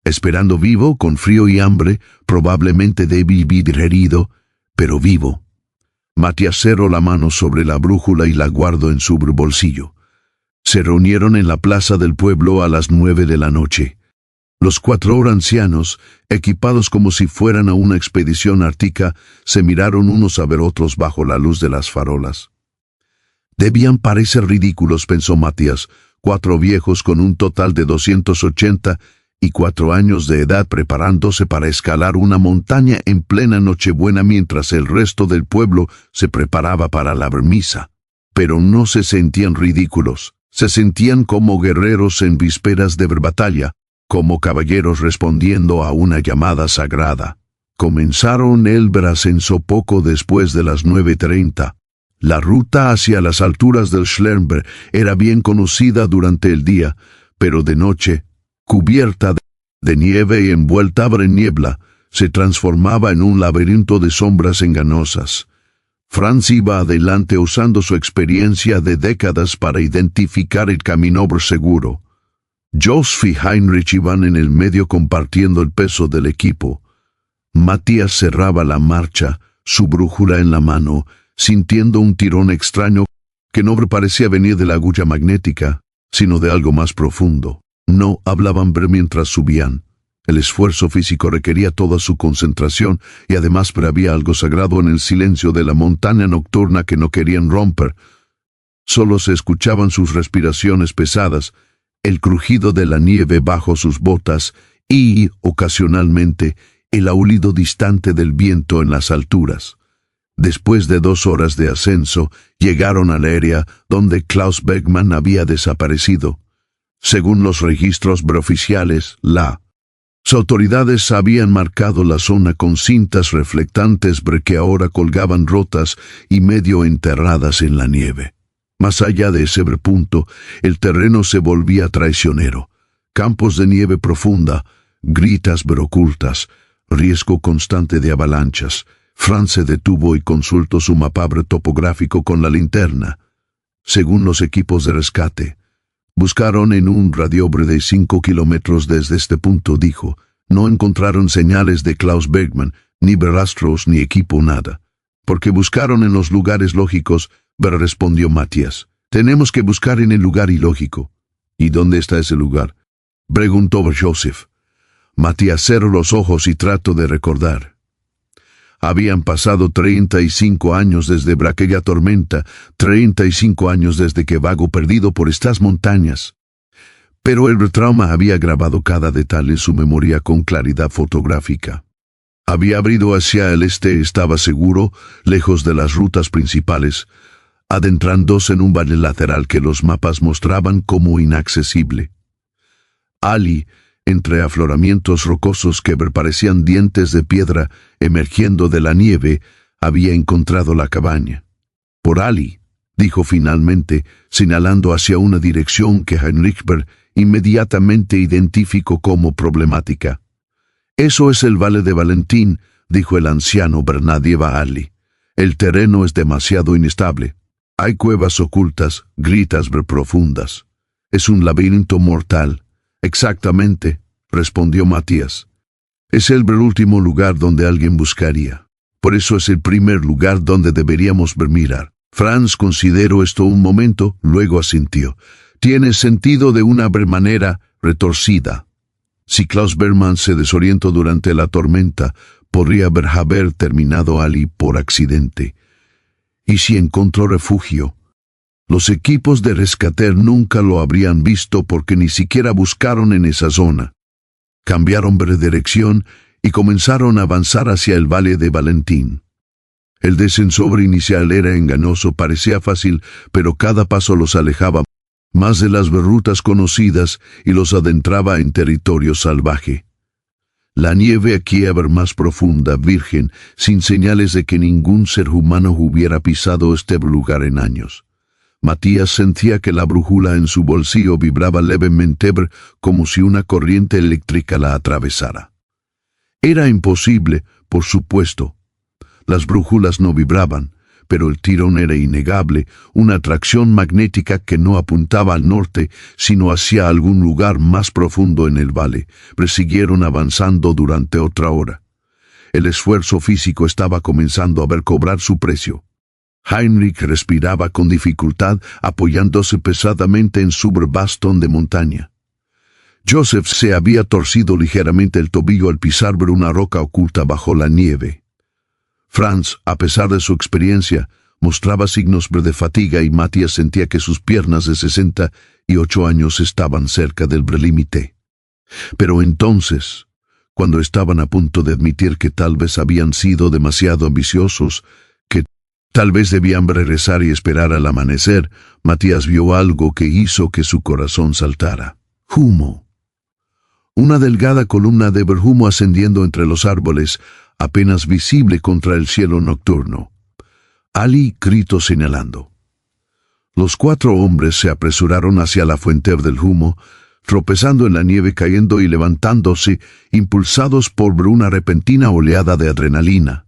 esperando vivo, con frío y hambre, probablemente débil y herido, pero vivo. Matías cerró la mano sobre la brújula y la guardó en su bolsillo. Se reunieron en la plaza del pueblo a las 9 de la noche. Los 4 ancianos, equipados como si fueran a una expedición ártica, se miraron unos a ver otros bajo la luz de las farolas. Debían parecer ridículos, pensó Matías, 4 viejos con un total de 284 años de edad preparándose para escalar una montaña en plena Nochebuena mientras el resto del pueblo se preparaba para la misa. Pero no se sentían ridículos, se sentían como guerreros en vísperas de batalla, como caballeros respondiendo a una llamada sagrada. Comenzaron el ascenso poco después de las 9:30. La ruta hacia las alturas del Schlerberg era bien conocida durante el día, pero de noche, cubierta de nieve y envuelta en niebla, se transformaba en un laberinto de sombras engañosas. Franz iba adelante usando su experiencia de décadas para identificar el camino seguro. Josef y Heinrich iban en el medio compartiendo el peso del equipo. Matías cerraba la marcha, su brújula en la mano, sintiendo un tirón extraño que no parecía venir de la aguja magnética, sino de algo más profundo. No hablaban mientras subían. El esfuerzo físico requería toda su concentración y además había algo sagrado en el silencio de la montaña nocturna que no querían romper. Solo se escuchaban sus respiraciones pesadas, el crujido de la nieve bajo sus botas y, ocasionalmente, el aullido distante del viento en las alturas. Después de 2 horas de ascenso, llegaron al área donde Klaus Bergmann había desaparecido. Según los registros oficiales, las autoridades habían marcado la zona con cintas reflectantes que ahora colgaban rotas y medio enterradas en la nieve. Más allá de ese punto, el terreno se volvía traicionero. Campos de nieve profunda, gritas ocultas, riesgo constante de avalanchas. Franz se detuvo y consultó su mapa topográfico con la linterna. Según los equipos de rescate, buscaron en un radio de 5 kilómetros desde este punto, dijo. No encontraron señales de Klaus Bergmann, ni rastros, ni equipo, nada. Porque buscaron en los lugares lógicos, respondió Matías. Tenemos que buscar en el lugar ilógico. ¿Y dónde está ese lugar?, preguntó Josef. Matías cerró los ojos y trató de recordar. Habían pasado 35 años desde aquella tormenta, 35 años desde que vago perdido por estas montañas. Pero el trauma había grabado cada detalle en su memoria con claridad fotográfica. Había abrido hacia el este, estaba seguro, lejos de las rutas principales, adentrándose en un valle lateral que los mapas mostraban como inaccesible. Ali, entre afloramientos rocosos que parecían dientes de piedra emergiendo de la nieve, había encontrado la cabaña. Por Ali, dijo finalmente, señalando hacia una dirección que Heinrich inmediatamente identificó como problemática. Eso es el Valle de Valentín, dijo el anciano Bernadieva Ali. El terreno es demasiado inestable. Hay cuevas ocultas, gritas profundas. Es un laberinto mortal. Exactamente, respondió Matías. Es el último lugar donde alguien buscaría. Por eso es el primer lugar donde deberíamos mirar. Franz consideró esto un momento, luego asintió. Tiene sentido de una manera retorcida. Si Klaus Bergmann se desorientó durante la tormenta, podría haber terminado Ali por accidente. ¿Y si encontró refugio? Los equipos de rescate nunca lo habrían visto porque ni siquiera buscaron en esa zona. Cambiaron de dirección y comenzaron a avanzar hacia el Valle de Valentín. El descenso inicial era engañoso, parecía fácil, pero cada paso los alejaba más de las rutas conocidas y los adentraba en territorio salvaje. La nieve aquí era más profunda, virgen, sin señales de que ningún ser humano hubiera pisado este lugar en años. Matías sentía que la brújula en su bolsillo vibraba levemente como si una corriente eléctrica la atravesara. Era imposible, por supuesto. Las brújulas no vibraban, pero el tirón era innegable, una atracción magnética que no apuntaba al norte, sino hacia algún lugar más profundo en el valle. Siguieron avanzando durante otra hora. El esfuerzo físico estaba comenzando a cobrar su precio. Heinrich respiraba con dificultad, apoyándose pesadamente en su bastón de montaña. Joseph se había torcido ligeramente el tobillo al pisar por una roca oculta bajo la nieve. Franz, a pesar de su experiencia, mostraba signos de fatiga y Matías sentía que sus piernas de 68 años estaban cerca del límite. Pero entonces, cuando estaban a punto de admitir que tal vez habían sido demasiado ambiciosos, que tal vez debían regresar y esperar al amanecer, Matías vio algo que hizo que su corazón saltara. Humo. Una delgada columna de humo ascendiendo entre los árboles, apenas visible contra el cielo nocturno. Ali gritó señalando. Los 4 hombres se apresuraron hacia la fuente del humo, tropezando en la nieve, cayendo y levantándose, impulsados por una repentina oleada de adrenalina.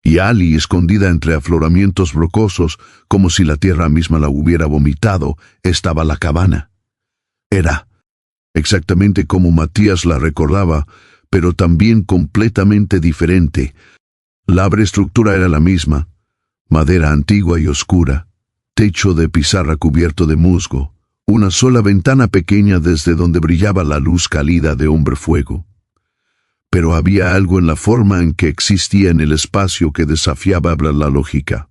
Y Ali, escondida entre afloramientos rocosos, como si la tierra misma la hubiera vomitado, estaba la cabana. Era exactamente como Matías la recordaba, pero también completamente diferente. La estructura era la misma, madera antigua y oscura, techo de pizarra cubierto de musgo, una sola ventana pequeña desde donde brillaba la luz cálida de hombre fuego. Pero había algo en la forma en que existía en el espacio que desafiaba la lógica.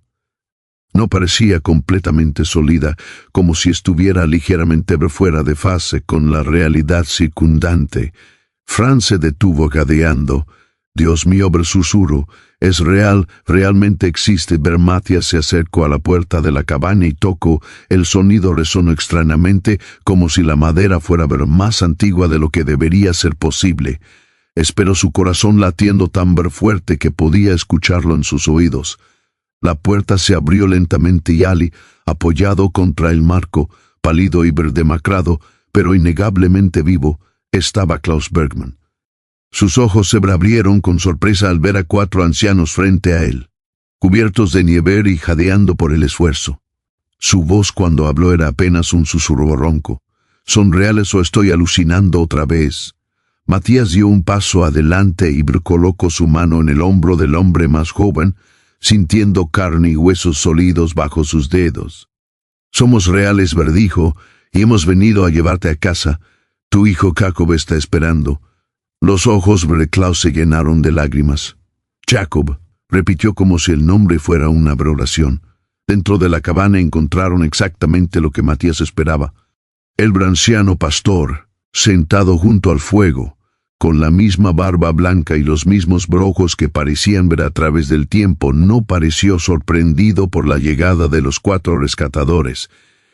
No parecía completamente sólida, como si estuviera ligeramente fuera de fase con la realidad circundante. Franz se detuvo jadeando. Dios mío, susurró, es real, realmente existe. Matías se acercó a la puerta de la cabaña y tocó. El sonido resonó extrañamente, como si la madera fuera más antigua de lo que debería ser posible. Esperó su corazón latiendo tan fuerte que podía escucharlo en sus oídos. La puerta se abrió lentamente y Ali, apoyado contra el marco, pálido y demacrado, pero innegablemente vivo, estaba Klaus Bergman. Sus ojos se abrieron con sorpresa al ver a 4 ancianos frente a él, cubiertos de nieve y jadeando por el esfuerzo. Su voz cuando habló era apenas un susurro ronco. ¿Son reales o estoy alucinando otra vez? Matías dio un paso adelante y colocó su mano en el hombro del hombre más joven, sintiendo carne y huesos sólidos bajo sus dedos. Somos reales, dijo, y hemos venido a llevarte a casa. Tu hijo Jacob está esperando. Los ojos de Klaus se llenaron de lágrimas. Jacob, repitió como si el nombre fuera una oración. Dentro de la cabana encontraron exactamente lo que Matías esperaba. El anciano pastor, sentado junto al fuego, con la misma barba blanca y los mismos ojos que parecían ver a través del tiempo, no pareció sorprendido por la llegada de los 4 rescatadores.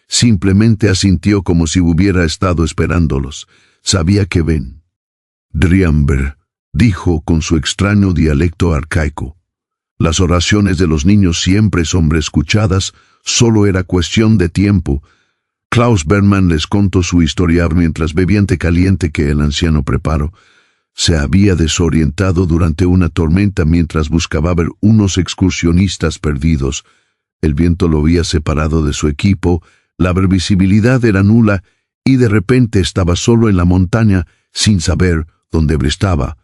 Simplemente asintió como si hubiera estado esperándolos. Sabía que ven. Driamber, dijo con su extraño dialecto arcaico. Las oraciones de los niños siempre son escuchadas, solo era cuestión de tiempo. Klaus Bergman les contó su historia mientras bebían té caliente que el anciano preparó. Se había desorientado durante una tormenta mientras buscaba ver unos excursionistas perdidos. El viento lo había separado de su equipo, la visibilidad era nula y de repente estaba solo en la montaña sin saber dónde estaba.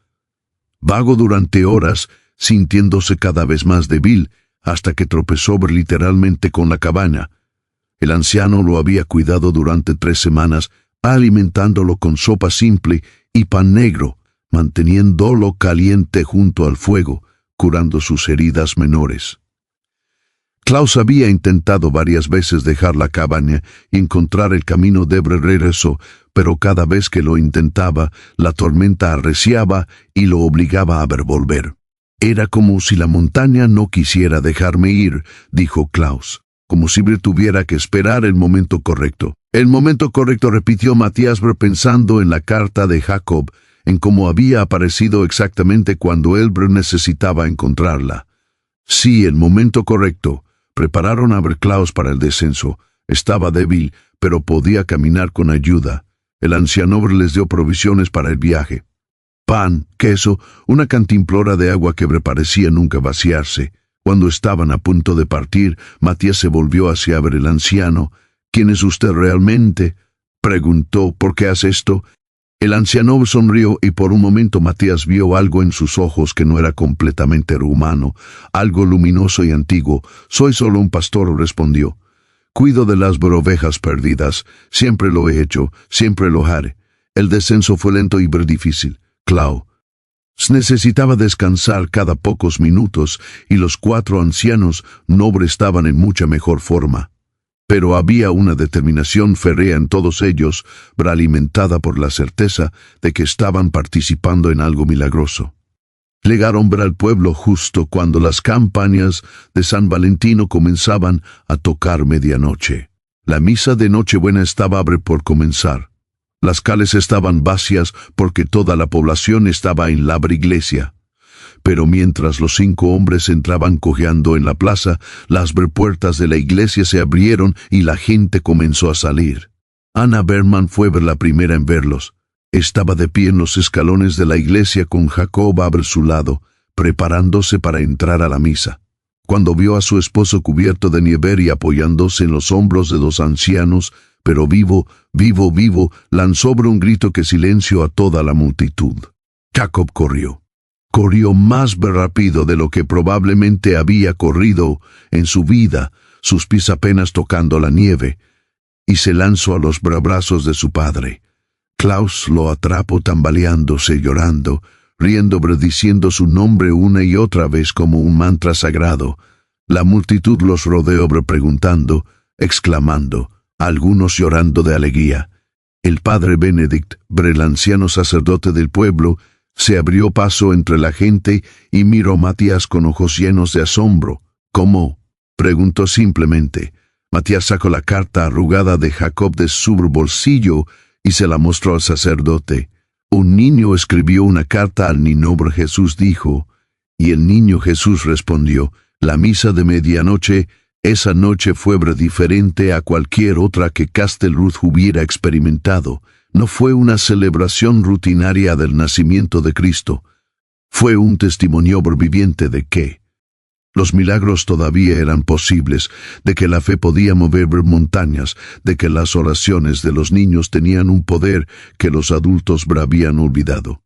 Vago durante horas, sintiéndose cada vez más débil, hasta que tropezó literalmente con la cabaña. El anciano lo había cuidado durante 3 semanas, alimentándolo con sopa simple y pan negro, manteniéndolo caliente junto al fuego, curando sus heridas menores. Klaus había intentado varias veces dejar la cabaña y encontrar el camino de regreso, pero cada vez que lo intentaba, la tormenta arreciaba y lo obligaba a volver. Era como si la montaña no quisiera dejarme ir, dijo Klaus, como si tuviera que esperar el momento correcto. El momento correcto, repitió Matías pensando en la carta de Jacob, en cómo había aparecido exactamente cuando él necesitaba encontrarla. Sí, el momento correcto. Prepararon a Klaus para el descenso. Estaba débil, pero podía caminar con ayuda. El anciano les dio provisiones para el viaje. Pan, queso, una cantimplora de agua que parecía nunca vaciarse. Cuando estaban a punto de partir, Matías se volvió hacia el anciano. ¿Quién es usted realmente?, preguntó. ¿Por qué hace esto? El anciano sonrió y por un momento Matías vio algo en sus ojos que no era completamente humano, algo luminoso y antiguo. Soy solo un pastor, respondió. Cuido de las ovejas perdidas. Siempre lo he hecho, siempre lo haré. El descenso fue lento y difícil. Klaus necesitaba descansar cada pocos minutos y los 4 ancianos no estaban en mucha mejor forma. Pero había una determinación férrea en todos ellos, alimentada por la certeza de que estaban participando en algo milagroso. Llegaron al pueblo justo cuando las campanas de San Valentino comenzaban a tocar medianoche. La misa de Nochebuena estaba por comenzar. Las calles estaban vacías porque toda la población estaba en la iglesia. Pero mientras los 5 hombres entraban cojeando en la plaza, las puertas de la iglesia se abrieron y la gente comenzó a salir. Anna Berman fue la primera en verlos. Estaba de pie en los escalones de la iglesia con Jacob a su lado, preparándose para entrar a la misa. Cuando vio a su esposo cubierto de nieve y apoyándose en los hombros de 2 ancianos, pero vivo, vivo, vivo, lanzó un grito que silenció a toda la multitud. Jacob corrió. Corrió más rápido de lo que probablemente había corrido en su vida, sus pies apenas tocando la nieve, y se lanzó a los brazos de su padre. Klaus lo atrapó tambaleándose y llorando, riendo diciendo su nombre una y otra vez como un mantra sagrado. La multitud los rodeó preguntando, exclamando, algunos llorando de alegría. El padre Benedict, el anciano sacerdote del pueblo, se abrió paso entre la gente y miró a Matías con ojos llenos de asombro. ¿Cómo?, preguntó simplemente. Matías sacó la carta arrugada de Jacob de su bolsillo y se la mostró al sacerdote. Un niño escribió una carta al niño Jesús, dijo, y el niño Jesús respondió. La misa de medianoche esa noche fue diferente a cualquier otra que Castelruth hubiera experimentado. No fue una celebración rutinaria del nacimiento de Cristo. Fue un testimonio viviente de que los milagros todavía eran posibles, de que la fe podía mover montañas, de que las oraciones de los niños tenían un poder que los adultos habían olvidado.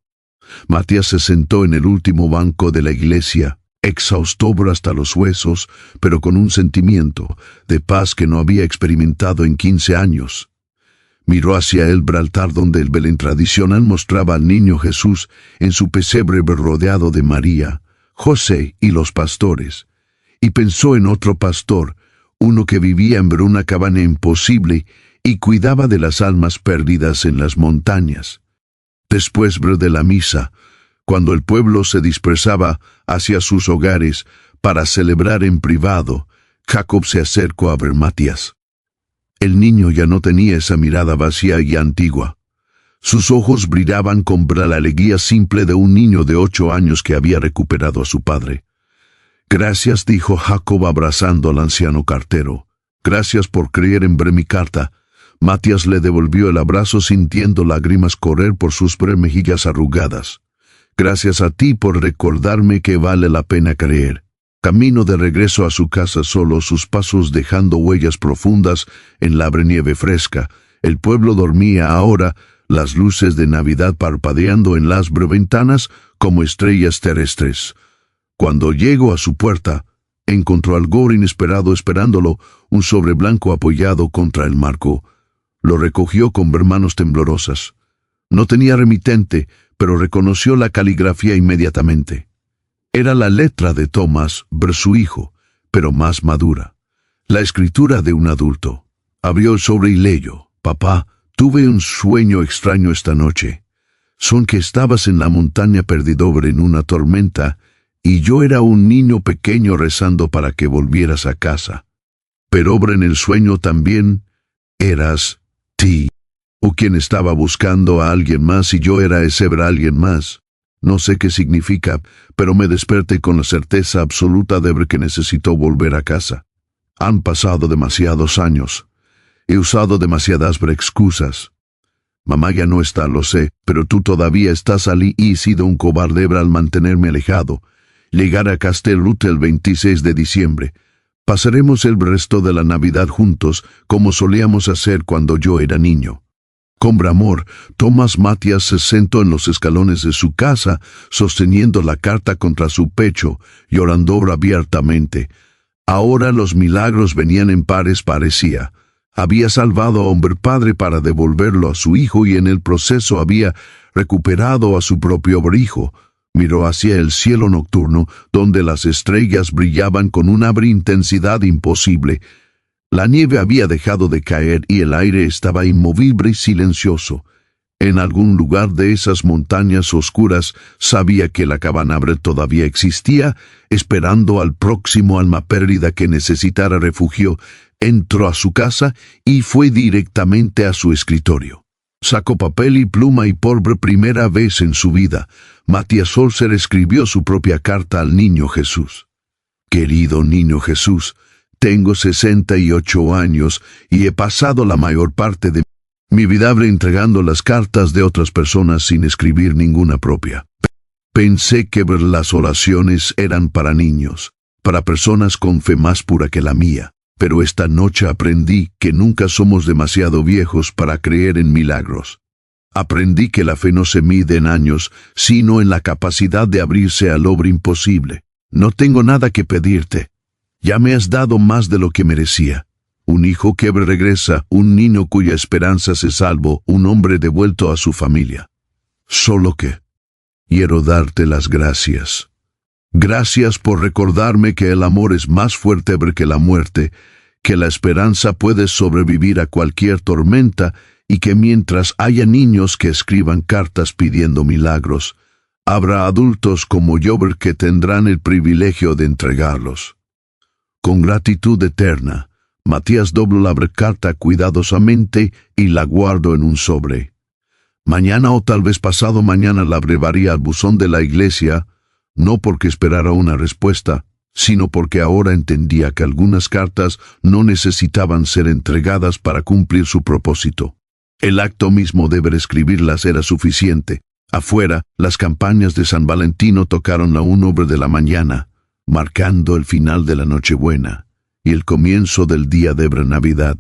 Matías se sentó en el último banco de la iglesia, exhausto hasta los huesos, pero con un sentimiento de paz que no había experimentado en 15 años. Miró hacia el altar donde el Belén tradicional mostraba al niño Jesús en su pesebre rodeado de María, José y los pastores, y pensó en otro pastor, uno que vivía en una cabaña imposible y cuidaba de las almas perdidas en las montañas. Después de la misa, cuando el pueblo se dispersaba hacia sus hogares para celebrar en privado, Jacob se acercó a ver Matías. El niño ya no tenía esa mirada vacía y antigua. Sus ojos brillaban con la alegría simple de un niño de 8 años que había recuperado a su padre. «Gracias», dijo Jacob abrazando al anciano cartero. «Gracias por creer en mi carta». Matías le devolvió el abrazo sintiendo lágrimas correr por sus mejillas arrugadas. «Gracias a ti por recordarme que vale la pena creer». Camino de regreso a su casa solo, sus pasos dejando huellas profundas en la nieve fresca. El pueblo dormía ahora, las luces de Navidad parpadeando en las ventanas como estrellas terrestres. Cuando llegó a su puerta, encontró algo inesperado esperándolo, un sobre blanco apoyado contra el marco. Lo recogió con manos temblorosas. No tenía remitente, pero reconoció la caligrafía inmediatamente. Era la letra de Tomás, su hijo, pero más madura. La escritura de un adulto. Abrió el sobre y leyó: «Papá, tuve un sueño extraño esta noche. Son que estabas en la montaña perdido en una tormenta, y yo era un niño pequeño rezando para que volvieras a casa. Pero en el sueño también eras ti, o quien estaba buscando a alguien más y yo era ese alguien más. No sé qué significa, pero me desperté con la certeza absoluta de que necesito volver a casa. Han pasado demasiados años. He usado demasiadas excusas. Mamá ya no está, lo sé, pero tú todavía estás allí y he sido un cobarde al mantenerme alejado. Llegar a Castelruth el 26 de diciembre. Pasaremos el resto de la Navidad juntos, como solíamos hacer cuando yo era niño». Con amor, Tomás Matías se sentó en los escalones de su casa, sosteniendo la carta contra su pecho, llorando abiertamente. Ahora los milagros venían en pares, parecía. Había salvado a hombre padre para devolverlo a su hijo y en el proceso había recuperado a su propio hijo. Miró hacia el cielo nocturno, donde las estrellas brillaban con una intensidad imposible. La nieve había dejado de caer y el aire estaba inmovible y silencioso. En algún lugar de esas montañas oscuras sabía que la cabaña todavía existía, esperando al próximo alma perdida que necesitara refugio. Entró a su casa y fue directamente a su escritorio. Sacó papel y pluma y por primera vez en su vida, Matías Holzer escribió su propia carta al niño Jesús. Querido niño Jesús, tengo 68 años y he pasado la mayor parte de mi vida entregando las cartas de otras personas sin escribir ninguna propia. Pensé que las oraciones eran para niños, para personas con fe más pura que la mía. Pero esta noche aprendí que nunca somos demasiado viejos para creer en milagros. Aprendí que la fe no se mide en años, sino en la capacidad de abrirse al obra imposible. No tengo nada que pedirte. Ya me has dado más de lo que merecía. Un hijo que regresa, un niño cuya esperanza se salvó, un hombre devuelto a su familia. Solo que quiero darte las gracias. Gracias por recordarme que el amor es más fuerte que la muerte, que la esperanza puede sobrevivir a cualquier tormenta y que mientras haya niños que escriban cartas pidiendo milagros, habrá adultos como yo que tendrán el privilegio de entregarlos. Con gratitud eterna, Matías dobló la carta cuidadosamente y la guardó en un sobre. Mañana o tal vez pasado mañana la brevaría al buzón de la iglesia, no porque esperara una respuesta, sino porque ahora entendía que algunas cartas no necesitaban ser entregadas para cumplir su propósito. El acto mismo de escribirlas era suficiente. Afuera, las campanas de San Valentino tocaron a 1 de la mañana, marcando el final de la Nochebuena y el comienzo del día de Navidad.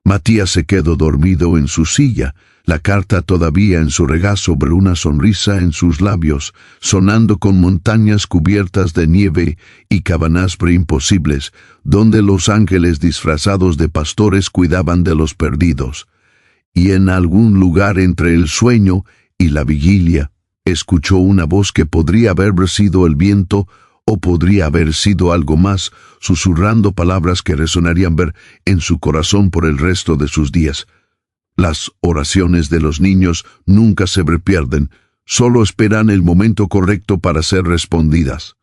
Matías se quedó dormido en su silla, la carta todavía en su regazo, una sonrisa en sus labios, sonando con montañas cubiertas de nieve y cabañas imposibles, donde los ángeles disfrazados de pastores cuidaban de los perdidos. Y en algún lugar entre el sueño y la vigilia, escuchó una voz que podría haber sido el viento o podría haber sido algo más, susurrando palabras que resonarían en su corazón por el resto de sus días. Las oraciones de los niños nunca se pierden, solo esperan el momento correcto para ser respondidas.